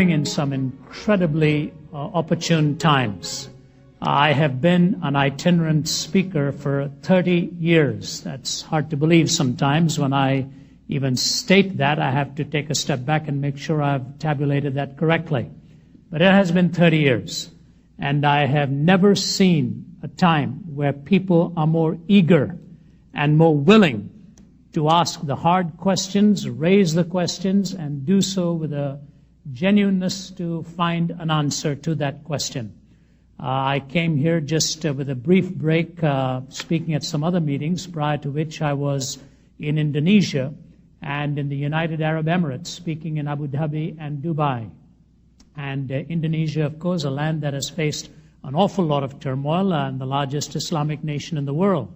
in some incredibly opportune times. I have been an itinerant speaker for 30 years. That's hard to believe sometimes. When I even state that, I have to take a step back and make sure I've tabulated that correctly. But it has been 30 years, and I have never seen a time where people are more eager and more willing to ask the hard questions, raise the questions, and do so with a genuineness to find an answer to that question. I came here just with a brief break, speaking at some other meetings, prior to which I was in Indonesia and in the United Arab Emirates, speaking in Abu Dhabi and Dubai. And Indonesia, of course, a land that has faced an awful lot of turmoil and the largest Islamic nation in the world.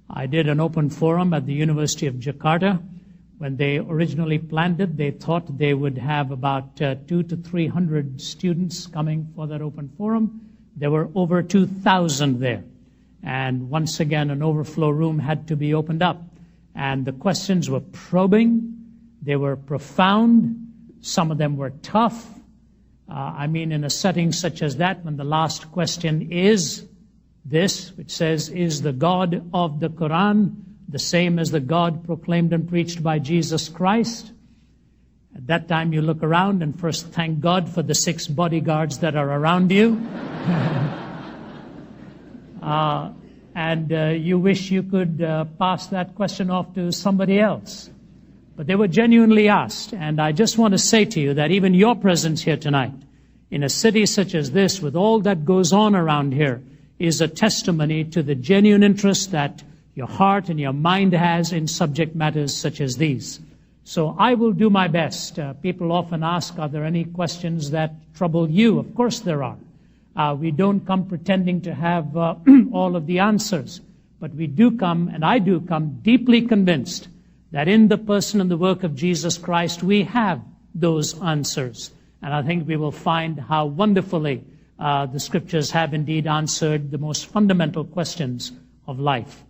I did an open forum at the University of Jakarta. When they originally planned it, they thought they would have about 200 to 300 students coming for that open forum. There were over 2,000 there. And once again, an overflow room had to be opened up. And the questions were probing. They were profound. Some of them were tough. In a setting such as that, when the last question is this, which says, is the God of the Quran the same as the God proclaimed and preached by Jesus Christ? At that time, you look around and first thank God for the 6 bodyguards that are around you. You wish you could pass that question off to somebody else. But they were genuinely asked. And I just want to say to you that even your presence here tonight, in a city such as this, with all that goes on around here, is a testimony to the genuine interest that your heart and your mind has in subject matters such as these. So I will do my best. People often ask, are there any questions that trouble you? Of course there are. We don't come pretending to have all of the answers, but we do come, and I do come, deeply convinced that in the person and the work of Jesus Christ, we have those answers. And I think we will find how wonderfully the Scriptures have indeed answered the most fundamental questions of life.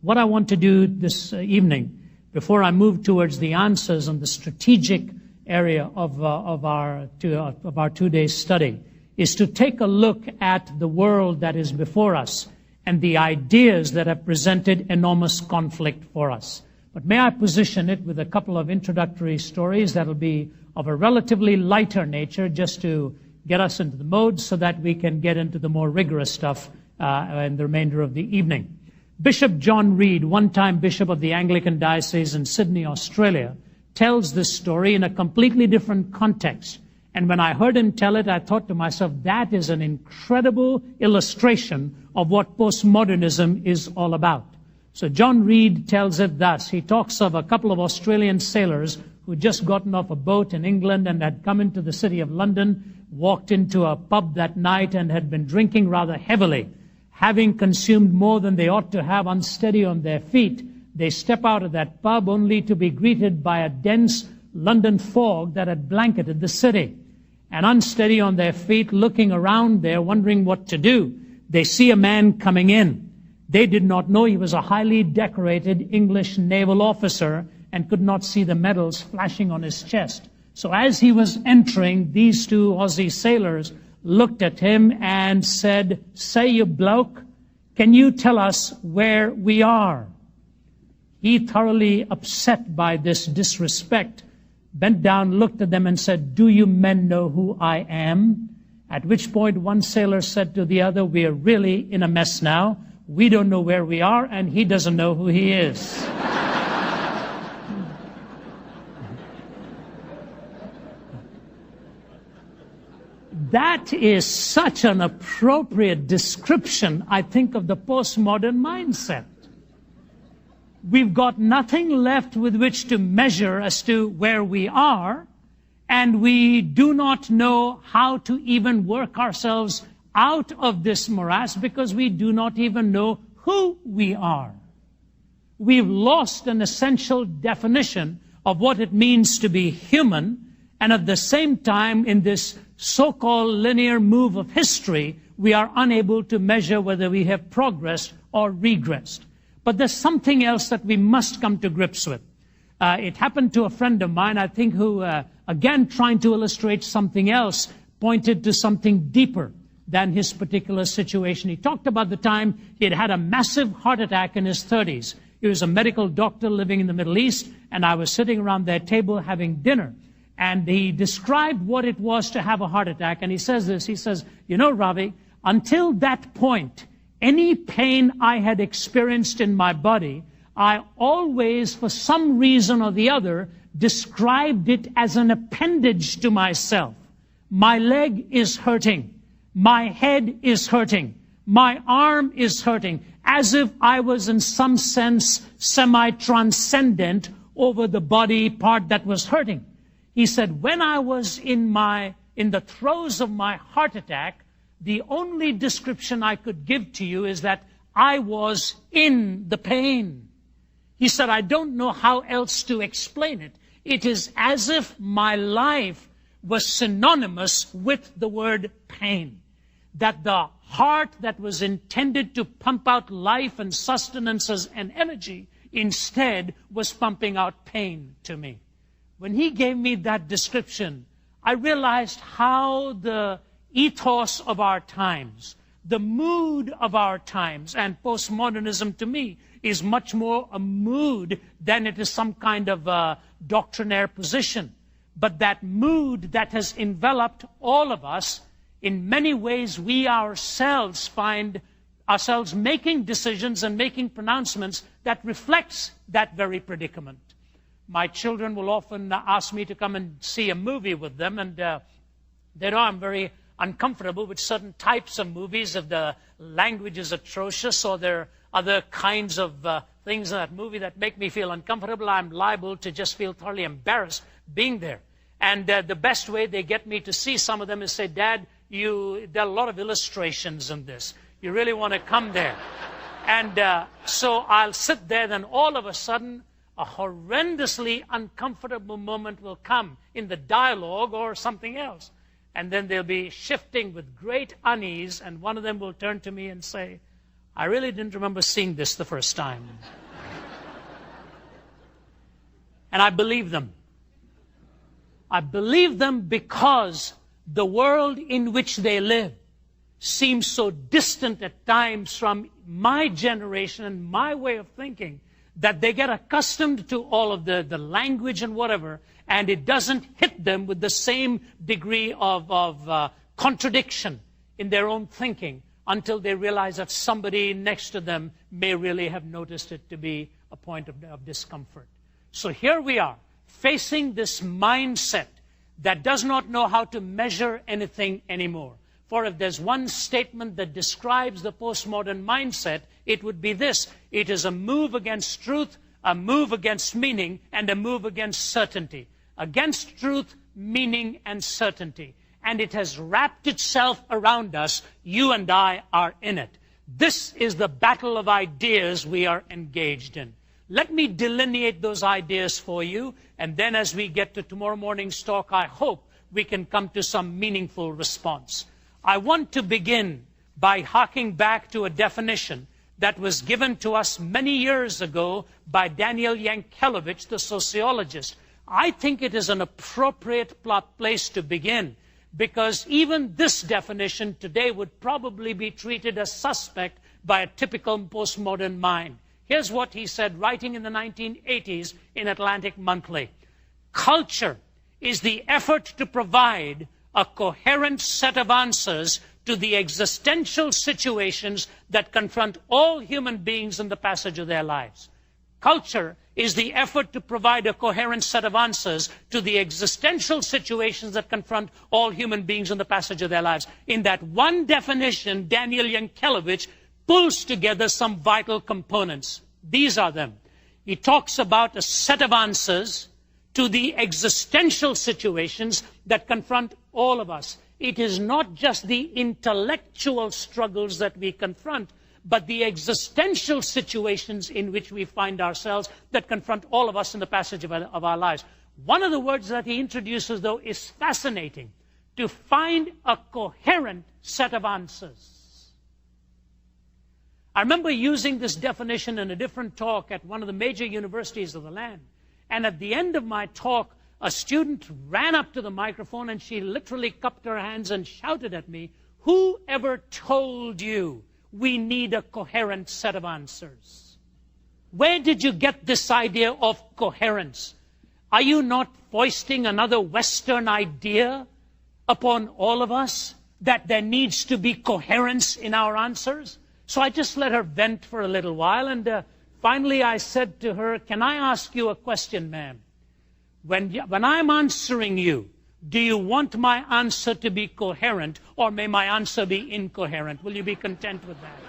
What I want to do this evening, before I move towards the answers on the strategic area of our 2-day study, is to take a look at the world that is before us and the ideas that have presented enormous conflict for us. But may I position it with a couple of introductory stories that will be of a relatively lighter nature, just to get us into the mode so that we can get into the more rigorous stuff in the remainder of the evening. Bishop John Reed, one-time bishop of the Anglican Diocese in Sydney, Australia, tells this story in a completely different context. And when I heard him tell it, I thought to myself, that is an incredible illustration of what postmodernism is all about. So John Reed tells it thus. He talks of a couple of Australian sailors who had just gotten off a boat in England and had come into the city of London, walked into a pub that night and had been drinking rather heavily. Having consumed more than they ought to have, unsteady on their feet, they step out of that pub only to be greeted by a dense London fog that had blanketed the city. And unsteady on their feet, looking around there, wondering what to do, they see a man coming in. They did not know he was a highly decorated English naval officer and could not see the medals flashing on his chest. So as he was entering, these 2 Aussie sailors looked at him and said, "Say, you bloke, can you tell us where we are?" He, thoroughly upset by this disrespect, bent down, looked at them and said, "Do you men know who I am?" At which point one sailor said to the other, "We are really in a mess now. We don't know where we are, and he doesn't know who he is." That is such an appropriate description, I think, of the postmodern mindset. We've got nothing left with which to measure as to where we are, and we do not know how to even work ourselves out of this morass because we do not even know who we are. We've lost an essential definition of what it means to be human, and at the same time, in this so-called linear move of history, we are unable to measure whether we have progressed or regressed. But there's something else that we must come to grips with. It happened to a friend of mine, I think, who again trying to illustrate something else, pointed to something deeper than his particular situation. He talked about the time he had had a massive heart attack in his 30s. He was a medical doctor living in the Middle East, and I was sitting around their table having dinner. And he described what it was to have a heart attack, and he says this, he says, you know, Ravi, until that point, any pain I had experienced in my body, I always, for some reason or the other, described it as an appendage to myself. My leg is hurting. My head is hurting. My arm is hurting, as if I was in some sense semi-transcendent over the body part that was hurting. He said, when I was in the throes of my heart attack, the only description I could give to you is that I was in the pain. He said, I don't know how else to explain it. It is as if my life was synonymous with the word pain. That the heart that was intended to pump out life and sustenance and energy instead was pumping out pain to me. When he gave me that description, I realized how the ethos of our times, the mood of our times, and postmodernism to me is much more a mood than it is some kind of a doctrinaire position. But that mood that has enveloped all of us, in many ways we ourselves find ourselves making decisions and making pronouncements that reflects that very predicament. My children will often ask me to come and see a movie with them, and they know I'm very uncomfortable with certain types of movies if the language is atrocious or there are other kinds of things in that movie that make me feel uncomfortable. I'm liable to just feel thoroughly embarrassed being there. And the best way they get me to see some of them is say, Dad, there are a lot of illustrations in this. You really want to come there. And so I'll sit there, then all of a sudden, a horrendously uncomfortable moment will come in the dialogue or something else. And then they'll be shifting with great unease, and one of them will turn to me and say, I really didn't remember seeing this the first time. And I believe them. I believe them because the world in which they live seems so distant at times from my generation and my way of thinking that they get accustomed to all of the language and whatever, and it doesn't hit them with the same degree of contradiction in their own thinking until they realize that somebody next to them may really have noticed it to be a point of discomfort. So here we are, facing this mindset that does not know how to measure anything anymore. For if there's one statement that describes the postmodern mindset, it would be this. It is a move against truth, a move against meaning, and a move against certainty. Against truth, meaning, and certainty. And it has wrapped itself around us. You and I are in it. This is the battle of ideas we are engaged in. Let me delineate those ideas for you, and then as we get to tomorrow morning's talk, I hope we can come to some meaningful response. I want to begin by harking back to a definition that was given to us many years ago by Daniel Yankelevich, the sociologist. I think it is an appropriate place to begin, because even this definition today would probably be treated as suspect by a typical postmodern mind. Here's what he said, writing in the 1980s in Atlantic Monthly. Culture is the effort to provide a coherent set of answers to the existential situations that confront all human beings in the passage of their lives. Culture is the effort to provide a coherent set of answers to the existential situations that confront all human beings in the passage of their lives. In that one definition, Daniel Yankelevich pulls together some vital components. These are them. He talks about a set of answers to the existential situations that confront all of us. It is not just the intellectual struggles that we confront, but the existential situations in which we find ourselves that confront all of us in the passage of our lives. One of the words that he introduces, though, is fascinating. To find a coherent set of answers. I remember using this definition in a different talk at one of the major universities of the land. And at the end of my talk, a student ran up to the microphone and she literally cupped her hands and shouted at me, "Who ever told you we need a coherent set of answers? Where did you get this idea of coherence? Are you not foisting another Western idea upon all of us that there needs to be coherence in our answers?" So I just let her vent for a little while, and finally I said to her, "Can I ask you a question, ma'am? When I'm answering you, do you want my answer to be coherent, or may my answer be incoherent? Will you be content with that?"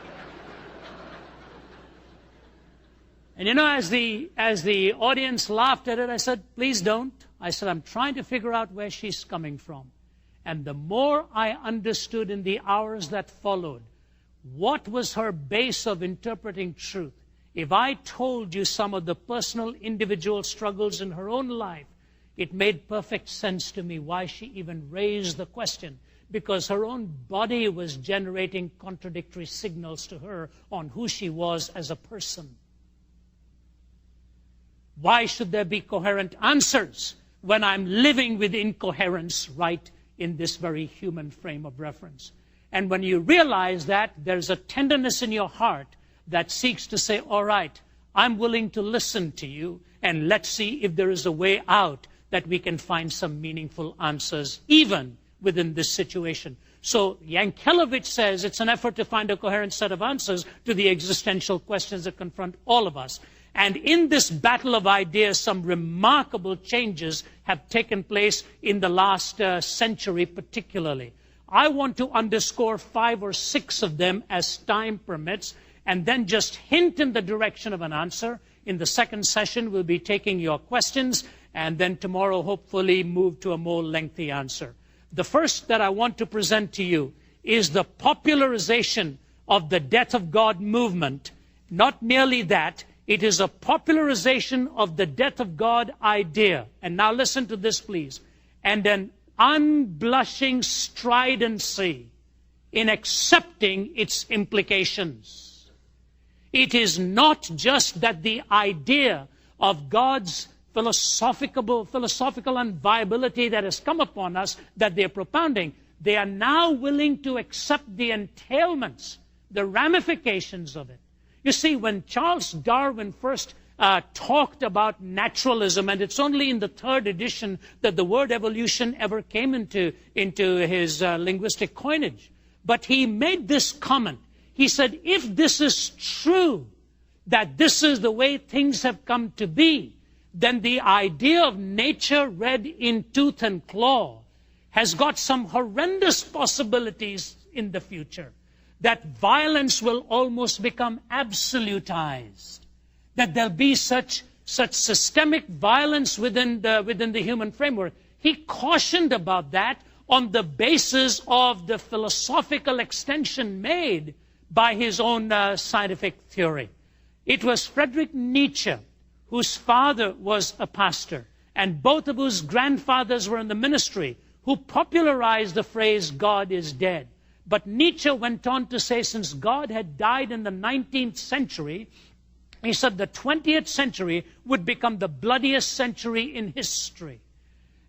And you know, as the audience laughed at it, I said, "Please don't." I said, "I'm trying to figure out where she's coming from." And the more I understood in the hours that followed, what was her base of interpreting truth? If I told you some of the personal individual struggles in her own life, it made perfect sense to me why she even raised the question, because her own body was generating contradictory signals to her on who she was as a person. Why should there be coherent answers when I'm living with incoherence right in this very human frame of reference? And when you realize that, there's a tenderness in your heart that seeks to say, "All right, I'm willing to listen to you, and let's see if there is a way out that we can find some meaningful answers even within this situation." So Yankelevich says it's an effort to find a coherent set of answers to the existential questions that confront all of us. And in this battle of ideas, some remarkable changes have taken place in the last century particularly. I want to underscore 5 or 6 of them as time permits, and then just hint in the direction of an answer. In the second session, we'll be taking your questions, and then tomorrow, hopefully, move to a more lengthy answer. The first that I want to present to you is the popularization of the death of God movement. Not merely that, it is a popularization of the death of God idea. And now listen to this, please. And an unblushing stridency in accepting its implications. It is not just that the idea of God's philosophical unviability that has come upon us that they're propounding. They are now willing to accept the entailments, the ramifications of it. You see, when Charles Darwin first talked about naturalism, and it's only in the 3rd edition that the word evolution ever came into his linguistic coinage. But he made this comment. He said, if this is true, that this is the way things have come to be, then the idea of nature read in tooth and claw has got some horrendous possibilities in the future. That violence will almost become absolutized. That there'll be such systemic violence within the human framework. He cautioned about that on the basis of the philosophical extension made by his own scientific theory. It was Friedrich Nietzsche, whose father was a pastor, and both of whose grandfathers were in the ministry, who popularized the phrase, "God is dead." But Nietzsche went on to say, since God had died in the 19th century, he said the 20th century would become the bloodiest century in history.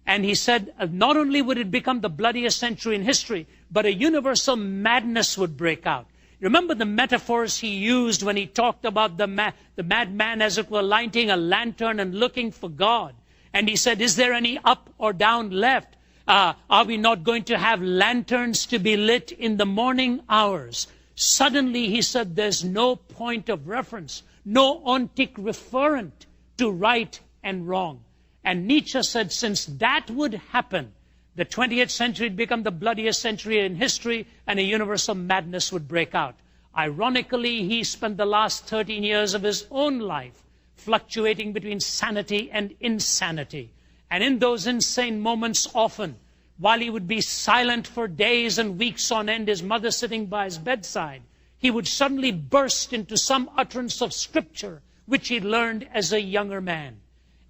And he said, not only would it become the bloodiest century in history, but a universal madness would break out. Remember the metaphors he used when he talked about the madman, as it were, lighting a lantern and looking for God. And he said, is there any up or down left? Are we not going to have lanterns to be lit in the morning hours? Suddenly, he said, there's no point of reference, no ontic referent to right and wrong. And Nietzsche said, since that would happen, the 20th century would become the bloodiest century in history, and a universal madness would break out. Ironically, he spent the last 13 years of his own life fluctuating between sanity and insanity. And in those insane moments, often, while he would be silent for days and weeks on end, his mother sitting by his bedside, he would suddenly burst into some utterance of scripture, which he learned as a younger man.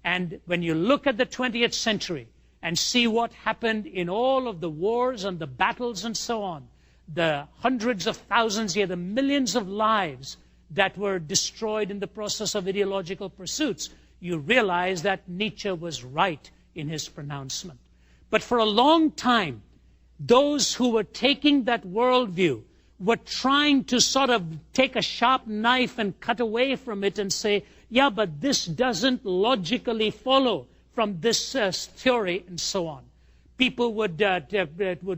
And when you look at the 20th century and see what happened in all of the wars and the battles and so on, the hundreds of thousands, yet the millions of lives that were destroyed in the process of ideological pursuits, you realize that Nietzsche was right in his pronouncement. But for a long time, those who were taking that worldview were trying to sort of take a sharp knife and cut away from it and say, yeah, but this doesn't logically follow from this theory, and so on. People would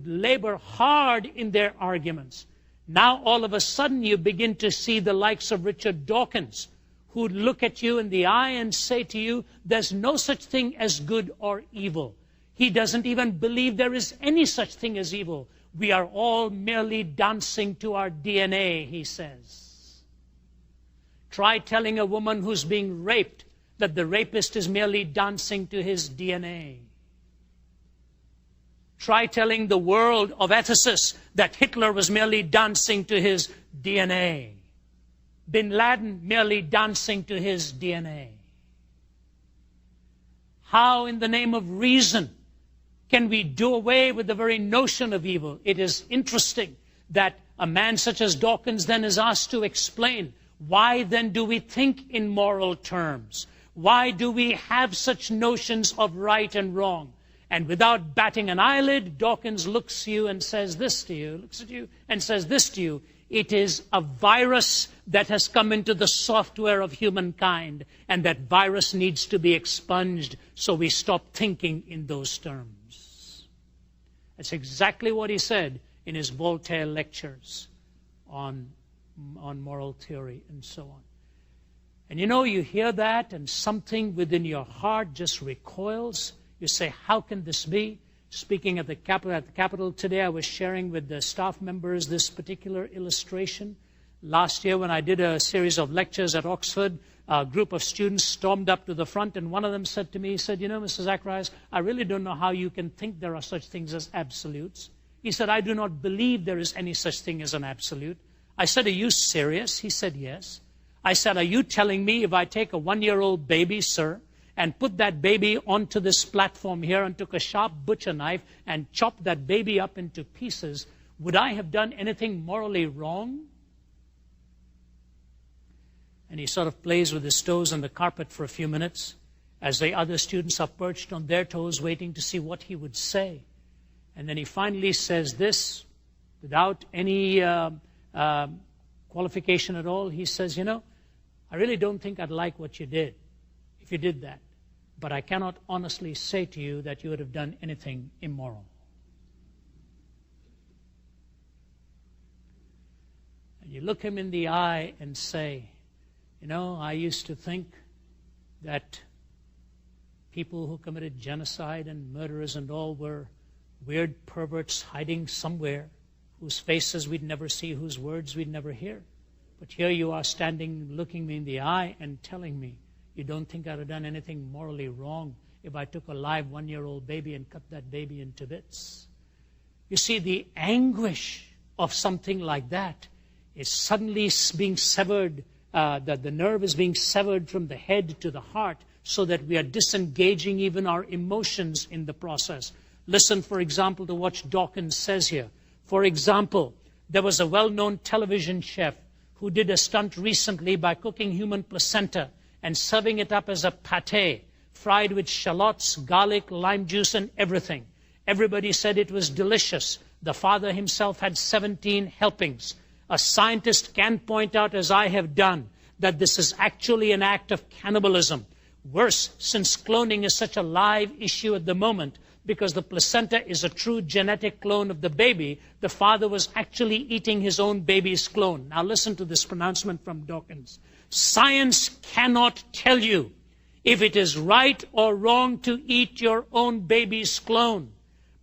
labor hard in their arguments. Now, all of a sudden, you begin to see the likes of Richard Dawkins, who would look at you in the eye and say to you, there's no such thing as good or evil. He doesn't even believe there is any such thing as evil. We are all merely dancing to our DNA, he says. Try telling a woman who's being raped that the rapist is merely dancing to his DNA. Try telling the world of ethicists that Hitler was merely dancing to his DNA. Bin Laden merely dancing to his DNA. How, in the name of reason, can we do away with the very notion of evil? It is interesting that a man such as Dawkins then is asked to explain, why then do we think in moral terms? Why do we have such notions of right and wrong? And without batting an eyelid, Dawkins looks at you and says this to you, looks at you and says this to you. It is a virus that has come into the software of humankind, and that virus needs to be expunged so we stop thinking in those terms. That's exactly what he said in his Voltaire lectures on moral theory and so on. And you know, you hear that and something within your heart just recoils. You say, how can this be? Speaking at the Capitol today, I was sharing with the staff members this particular illustration. Last year, when I did a series of lectures at Oxford, a group of students stormed up to the front, and one of them said to me, he said, you know, Mr. Zacharias, I really don't know how you can think there are such things as absolutes. He said, I do not believe there is any such thing as an absolute. I said, are you serious? He said, yes. I said, are you telling me if I take a 1-year-old baby, sir, and put that baby onto this platform here and took a sharp butcher knife and chopped that baby up into pieces, would I have done anything morally wrong? And he sort of plays with his toes on the carpet for a few minutes as the other students are perched on their toes waiting to see what he would say. And then he finally says this, without any qualification at all. He says, you know, I really don't think I'd like what you did if you did that. But I cannot honestly say to you that you would have done anything immoral. And you look him in the eye and say, you know, I used to think that people who committed genocide and murderers and all were weird perverts hiding somewhere, whose faces we'd never see, whose words we'd never hear. But here you are standing, looking me in the eye and telling me, you don't think I'd have done anything morally wrong if I took a live 1-year-old baby and cut that baby into bits? You see, the anguish of something like that is suddenly being severed, that the nerve is being severed from the head to the heart, so that we are disengaging even our emotions in the process. Listen, for example, to what Dawkins says here. For example, there was a well-known television chef who did a stunt recently by cooking human placenta and serving it up as a pâté, fried with shallots, garlic, lime juice, and everything. Everybody said it was delicious. The father himself had 17 helpings. A scientist can point out, as I have done, that this is actually an act of cannibalism. Worse, since cloning is such a live issue at the moment, because the placenta is a true genetic clone of the baby, the father was actually eating his own baby's clone. Now listen to this pronouncement from Dawkins. Science cannot tell you if it is right or wrong to eat your own baby's clone,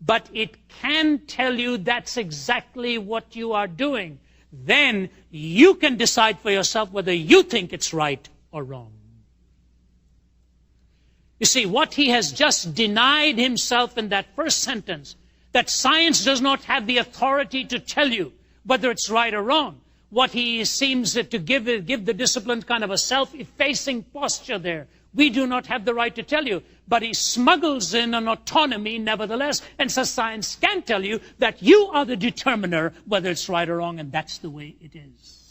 but it can tell you that's exactly what you are doing. Then you can decide for yourself whether you think it's right or wrong. You see, what he has just denied himself in that first sentence, that science does not have the authority to tell you whether it's right or wrong. What he seems to give the discipline kind of a self-effacing posture there. We do not have the right to tell you. But he smuggles in an autonomy nevertheless and says science can tell you that you are the determiner whether it's right or wrong, and that's the way it is.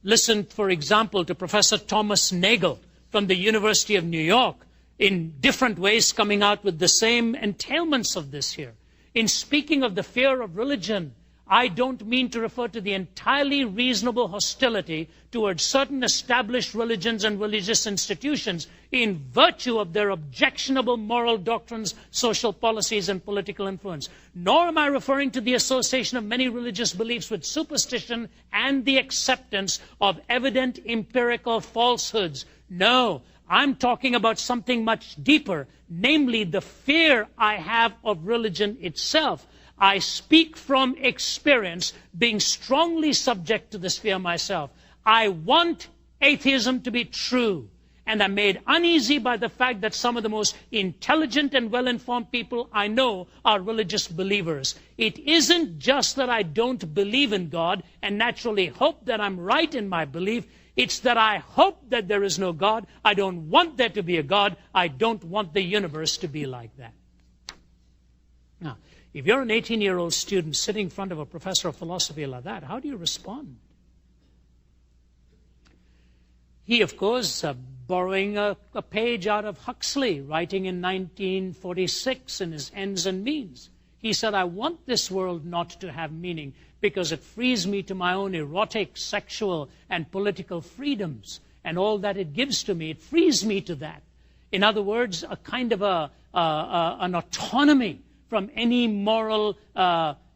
Listen, for example, to Professor Thomas Nagel from the University of New York. in different ways coming out with the same entailments of this here. In speaking of the fear of religion, I don't mean to refer to the entirely reasonable hostility towards certain established religions and religious institutions in virtue of their objectionable moral doctrines, social policies, and political influence. Nor am I referring to the association of many religious beliefs with superstition and the acceptance of evident empirical falsehoods. No, I'm talking about something much deeper, namely the fear I have of religion itself. I speak from experience, being strongly subject to this fear myself. I want atheism to be true, and I'm made uneasy by the fact that some of the most intelligent and well-informed people I know are religious believers. It isn't just that I don't believe in God and naturally hope that I'm right in my belief. It's that I hope that there is no God. I don't want there to be a God. I don't want the universe to be like that. Now, if you're an 18-year-old student sitting in front of a professor of philosophy like that, how do you respond? He, of course, borrowing a page out of Huxley, writing in 1946 in his Ends and Means. He said, I want this world not to have meaning because it frees me to my own erotic, sexual, and political freedoms. And all that it gives to me, it frees me to that. In other words, a kind of an autonomy from any moral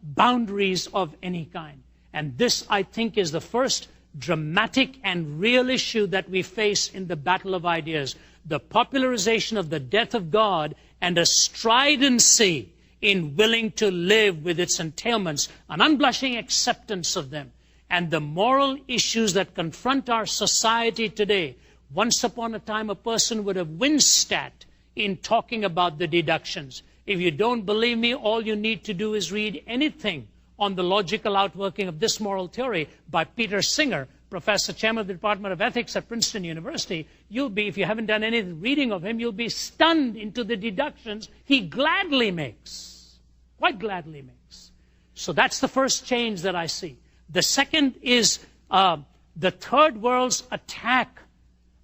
boundaries of any kind. And this, I think, is the first dramatic and real issue that we face in the battle of ideas. The popularization of the death of God and a stridency in willing to live with its entailments, an unblushing acceptance of them. And the moral issues that confront our society today. Once upon a time, a person would have winced at in talking about the deductions. If you don't believe me, all you need to do is read anything on the logical outworking of this moral theory by Peter Singer, professor, chairman of the Department of Ethics at Princeton University. You'll be, if you haven't done any reading of him, you'll be stunned into the deductions he gladly makes, quite gladly makes. So that's the first change that I see. The second is the third world's attack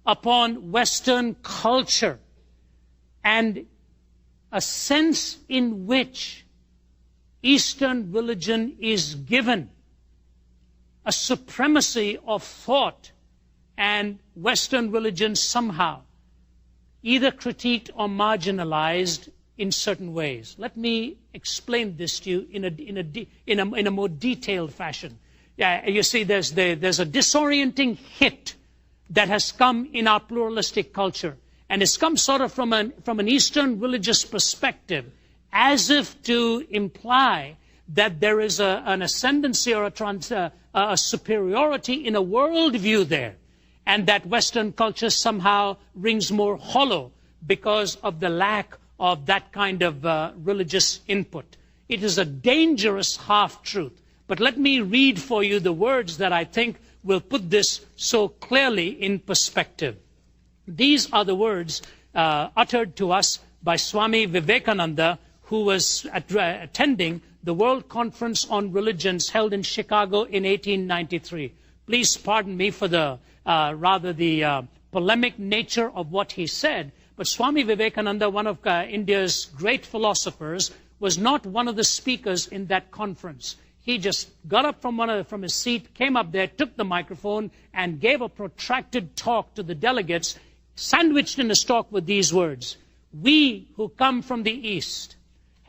upon Western culture and a sense in which Eastern religion is given a supremacy of thought and Western religion somehow either critiqued or marginalized in certain ways. Let me explain this to you in a more detailed fashion. You see, there's a disorienting hit that has come in our pluralistic culture. And it's come sort of from an Eastern religious perspective, as if to imply that there is an ascendancy or a superiority in a worldview there, and that Western culture somehow rings more hollow because of the lack of that kind of religious input. It is a dangerous half-truth. But let me read for you the words that I think will put this so clearly in perspective. These are the words uttered to us by Swami Vivekananda, who was attending the World Conference on Religions held in Chicago in 1893. Please pardon me for the polemic nature of what he said, but Swami Vivekananda, one of India's great philosophers, was not one of the speakers in that conference. He just got up from his seat, came up there, took the microphone, and gave a protracted talk to the delegates, sandwiched in his talk with these words: "We who come from the East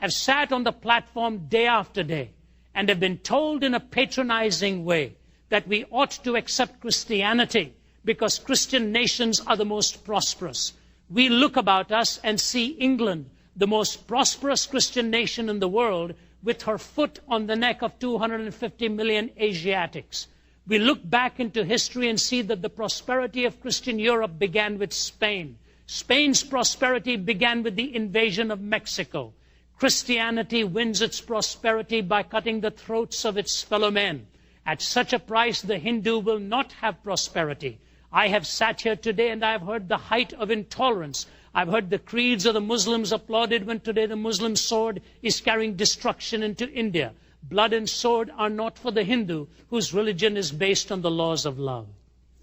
have sat on the platform day after day and have been told in a patronizing way that we ought to accept Christianity because Christian nations are the most prosperous. We look about us and see England, the most prosperous Christian nation in the world, with her foot on the neck of 250 million Asiatics. We look back into history and see that the prosperity of Christian Europe began with Spain. Spain's prosperity began with the invasion of Mexico. Christianity wins its prosperity by cutting the throats of its fellow men. At such a price, the Hindu will not have prosperity. I have sat here today and I have heard the height of intolerance. I've heard the creeds of the Muslims applauded when today the Muslim sword is carrying destruction into India. Blood and sword are not for the Hindu, whose religion is based on the laws of love."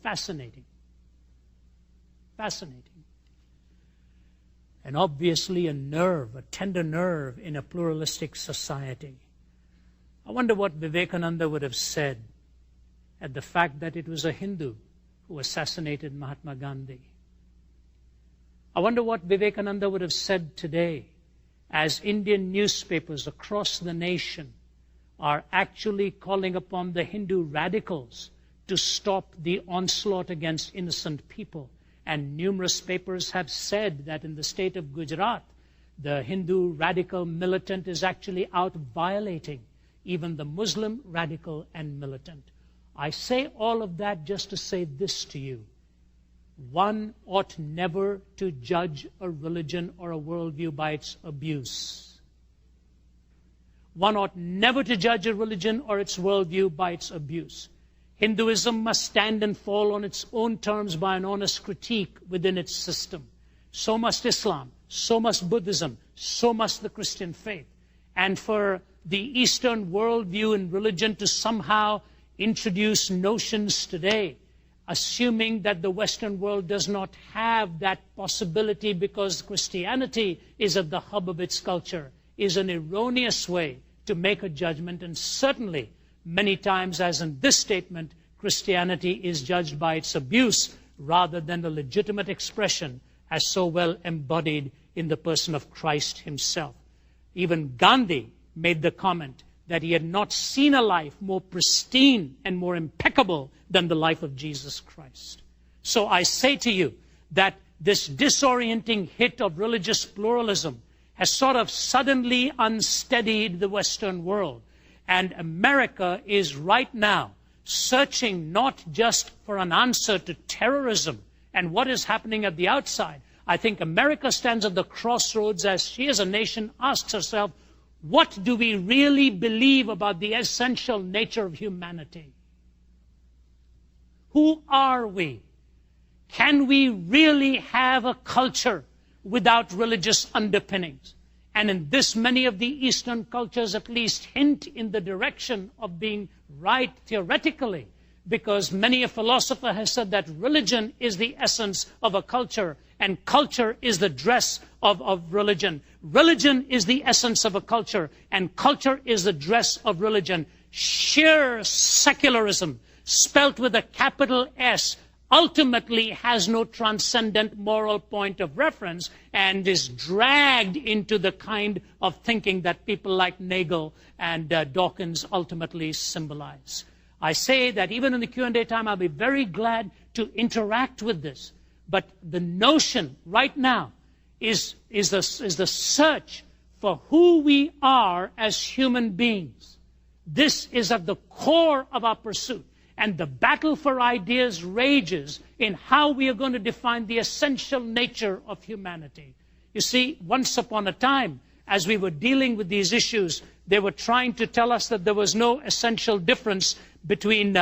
Fascinating. Fascinating. and obviously a nerve, a tender nerve in a pluralistic society. I wonder what Vivekananda would have said at the fact that it was a Hindu who assassinated Mahatma Gandhi. I wonder what Vivekananda would have said today as Indian newspapers across the nation are actually calling upon the Hindu radicals to stop the onslaught against innocent people. And numerous papers have said that in the state of Gujarat, the Hindu radical militant is actually out violating even the Muslim radical and militant. I say all of that just to say this to you. One ought never to judge a religion or a worldview by its abuse. One ought never to judge a religion or its worldview by its abuse. Hinduism must stand and fall on its own terms by an honest critique within its system. So must Islam, so must Buddhism, so must the Christian faith. And for the Eastern worldview and religion to somehow introduce notions today, assuming that the Western world does not have that possibility because Christianity is at the hub of its culture, is an erroneous way to make a judgment. And certainly, many times, as in this statement, Christianity is judged by its abuse rather than a legitimate expression as so well embodied in the person of Christ himself. Even Gandhi made the comment that he had not seen a life more pristine and more impeccable than the life of Jesus Christ. So I say to you that this disorienting hit of religious pluralism has sort of suddenly unsteadied the Western world. And America is right now searching not just for an answer to terrorism and what is happening at the outside. I think America stands at the crossroads as she as a nation asks herself, what do we really believe about the essential nature of humanity? Who are we? Can we really have a culture without religious underpinnings? And in this, many of the Eastern cultures at least hint in the direction of being right theoretically, because many a philosopher has said that religion is the essence of a culture, and culture is the dress of religion. Religion is the essence of a culture, and culture is the dress of religion. Sheer secularism, spelt with a capital S, ultimately has no transcendent moral point of reference and is dragged into the kind of thinking that people like Nagel and Dawkins ultimately symbolize. I say that even in the Q&A time, I'll be very glad to interact with this. But the notion right now is the search for who we are as human beings. This is at the core of our pursuit. And the battle for ideas rages in how we are going to define the essential nature of humanity. You see, once upon a time, as we were dealing with these issues, they were trying to tell us that there was no essential difference between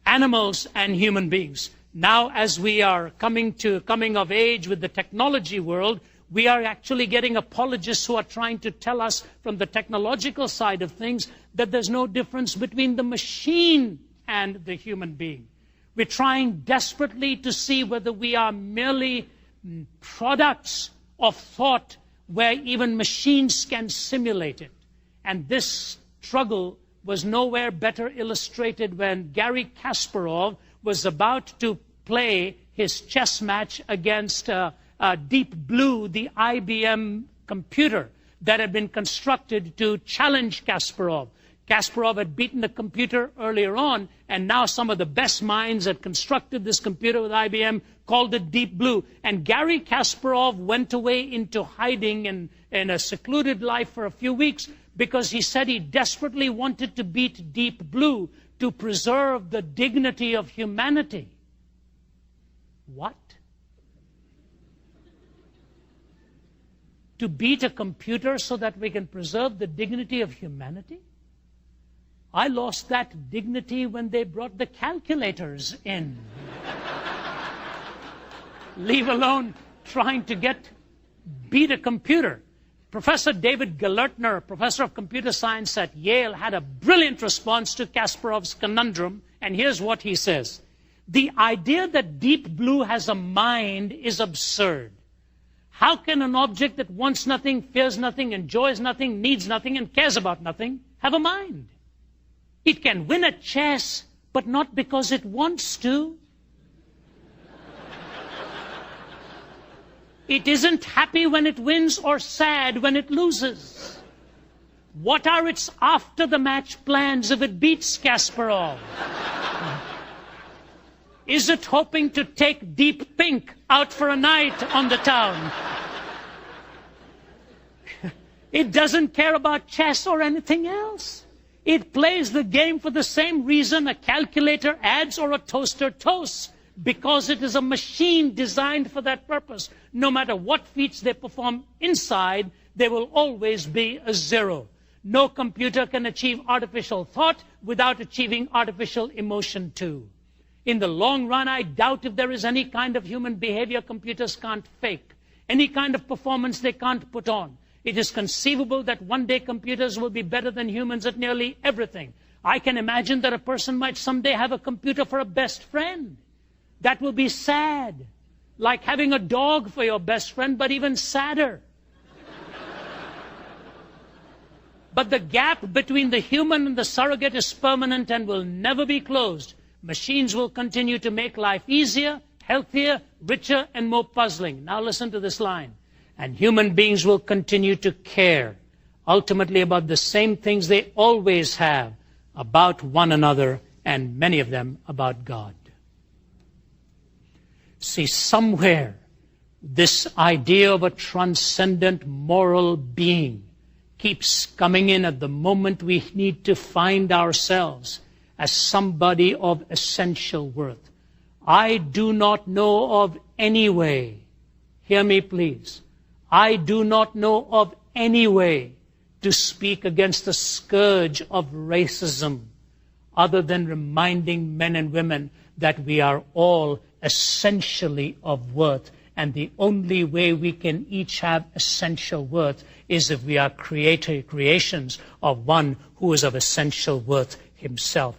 animals and human beings. Now, as we are coming of age with the technology world, we are actually getting apologists who are trying to tell us from the technological side of things that there's no difference between the machine and the human being. We're trying desperately to see whether we are merely products of thought where even machines can simulate it. And this struggle was nowhere better illustrated when Garry Kasparov was about to play his chess match against Deep Blue, the IBM computer that had been constructed to challenge Kasparov. Kasparov had beaten the computer earlier on, and now some of the best minds had constructed this computer with IBM, called it Deep Blue. And Garry Kasparov went away into hiding in a secluded life for a few weeks because he said he desperately wanted to beat Deep Blue to preserve the dignity of humanity. What? To beat a computer so that we can preserve the dignity of humanity? I lost that dignity when they brought the calculators in. Leave alone trying to beat a computer. Professor David Galertner, professor of computer science at Yale, had a brilliant response to Kasparov's conundrum, and here's what he says. The idea that Deep Blue has a mind is absurd. How can an object that wants nothing, fears nothing, enjoys nothing, needs nothing, and cares about nothing have a mind? It can win at chess, but not because it wants to. It isn't happy when it wins or sad when it loses. What are its after-the-match plans if it beats Kasparov? Is it hoping to take Deep Pink out for a night on the town? It doesn't care about chess or anything else. It plays the game for the same reason a calculator adds or a toaster toasts, because it is a machine designed for that purpose. No matter what feats they perform inside, there will always be a zero. No computer can achieve artificial thought without achieving artificial emotion too. In the long run, I doubt if there is any kind of human behavior computers can't fake, any kind of performance they can't put on. It is conceivable that one day computers will be better than humans at nearly everything. I can imagine that a person might someday have a computer for a best friend. That will be sad, like having a dog for your best friend, but even sadder. But the gap between the human and the surrogate is permanent and will never be closed. Machines will continue to make life easier, healthier, richer, and more puzzling. Now listen to this line. And human beings will continue to care, ultimately about the same things they always have, about one another, and many of them about God. See, somewhere, this idea of a transcendent moral being keeps coming in at the moment we need to find ourselves as somebody of essential worth. I do not know of any way, hear me please, I do not know of any way to speak against the scourge of racism other than reminding men and women that we are all essentially of worth. And the only way we can each have essential worth is if we are creations of one who is of essential worth himself.